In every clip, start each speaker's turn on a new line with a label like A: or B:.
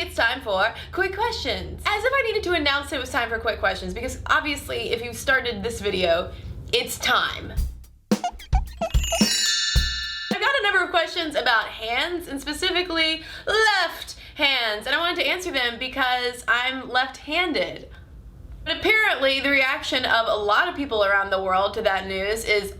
A: it's time for quick questions. As if I needed to announce it was time for quick questions, because obviously if you started this video, it's time. I got a number of questions about hands, and specifically left hands, and I wanted to answer them because I'm left-handed. But apparently the reaction of a lot of people around the world to that news is,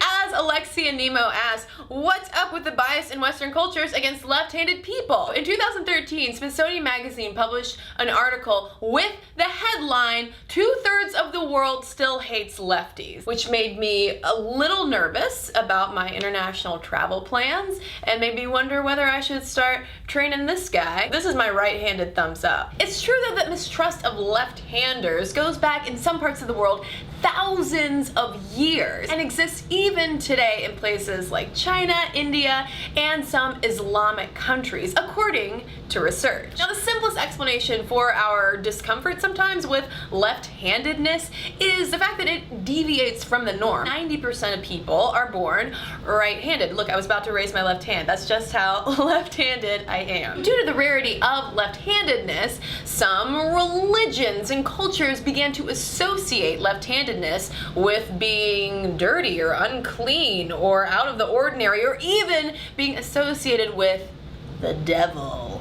A: as Alexia Nemo asks, what's up with the bias in Western cultures against left-handed people? In 2013, Smithsonian Magazine published an article with the headline, "2/3 of the world still hates lefties," which made me a little nervous about my international travel plans and made me wonder whether I should start training this guy. This is my right-handed thumbs up. It's true though that mistrust of left-handers goes back in some parts of the world thousands of years and exists even today in places like China, India, and some Islamic countries, according to research. Now, the simplest explanation for our discomfort sometimes with left-handedness is the fact that it deviates from the norm. 90% of people are born right-handed. Look, I was about to raise my left hand. That's just how left-handed I am. Due to the rarity of left-handedness, some religions and cultures began to associate left-handedness with being dirty or unclean or out of the ordinary, or even being associated with the devil.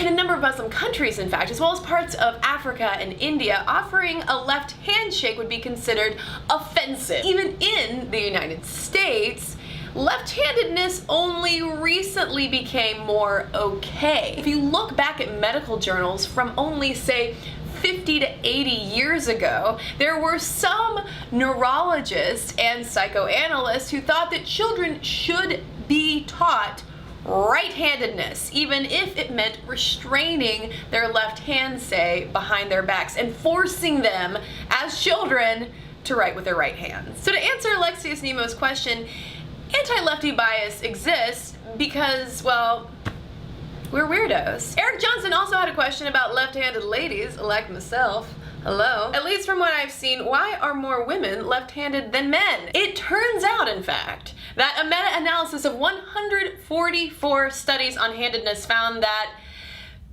A: In a number of Muslim countries, in fact, as well as parts of Africa and India, offering a left handshake would be considered offensive. Even in the United States, left-handedness only recently became more okay. If you look back at medical journals from only, say, 50 to 80 years ago, there were some neurologists and psychoanalysts who thought that children should be taught right-handedness, even if it meant restraining their left hand, say, behind their backs and forcing them as children to write with their right hands. So to answer Alexius Nemo's question, anti-lefty bias exists because, well, we're weirdos. Eric Johnson also had a question about left-handed ladies, like myself. Hello. At least from what I've seen, why are more women left-handed than men? It turns out, in fact, that a meta-analysis of 144 studies on handedness found that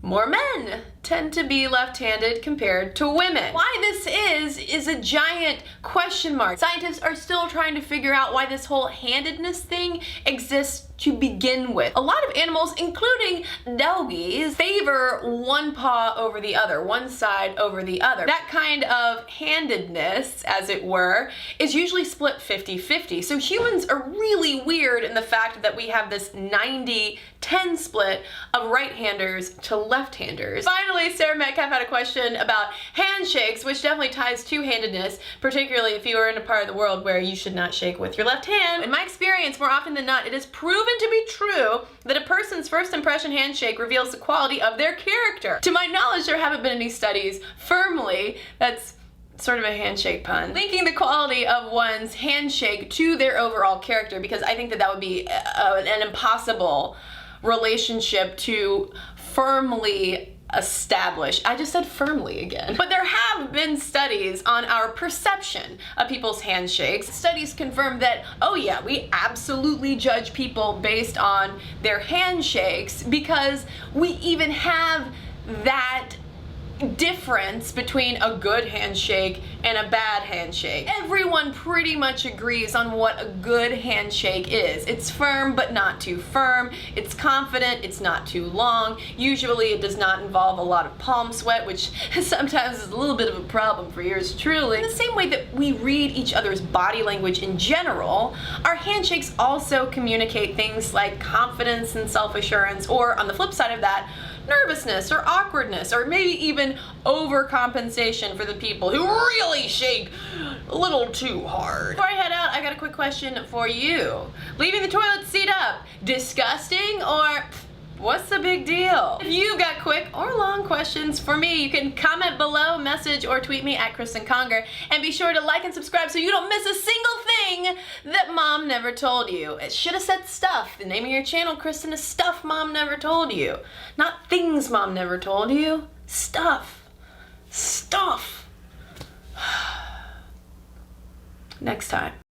A: more men tend to be left-handed compared to women. Why this is a giant question mark. Scientists are still trying to figure out why this whole handedness thing exists to begin with. A lot of animals, including doggies, favor one paw over the other, one side over the other. That kind of handedness, as it were, is usually split 50-50. So humans are really weird in the fact that we have this 90-10 split of right-handers to left-handers. Finally, Sarah Metcalf had a question about handshakes, which definitely ties to handedness, particularly if you are in a part of the world where you should not shake with your left hand. In my experience, more often than not, it is proven to be true that a person's first impression handshake reveals the quality of their character. To my knowledge, there haven't been any studies firmly, that's sort of a handshake pun, linking the quality of one's handshake to their overall character, because I think that that would be an impossible relationship to firmly establish. I just said firmly again. But there have been studies on our perception of people's handshakes. Studies confirm that, oh yeah, we absolutely judge people based on their handshakes because we even have that difference between a good handshake and a bad handshake. Everyone pretty much agrees on what a good handshake is. It's firm but not too firm. It's confident, it's not too long. Usually it does not involve a lot of palm sweat, which sometimes is a little bit of a problem for yours truly. In the same way that we read each other's body language in general, our handshakes also communicate things like confidence and self-assurance, or on the flip side of that, nervousness or awkwardness, or maybe even overcompensation for the people who really shake a little too hard. Before I head out, I got a quick question for you. Leaving the toilet seat up, disgusting, or what's the big deal? If you've got quick or long questions for me, you can comment below, message, or tweet me at Cristen Conger, and be sure to like and subscribe so you don't miss a single thing that Mom never told you. It should have said stuff. The name of your channel, Cristen, is Stuff Mom Never Told You. Not things Mom never told you. Stuff. Stuff. Next time.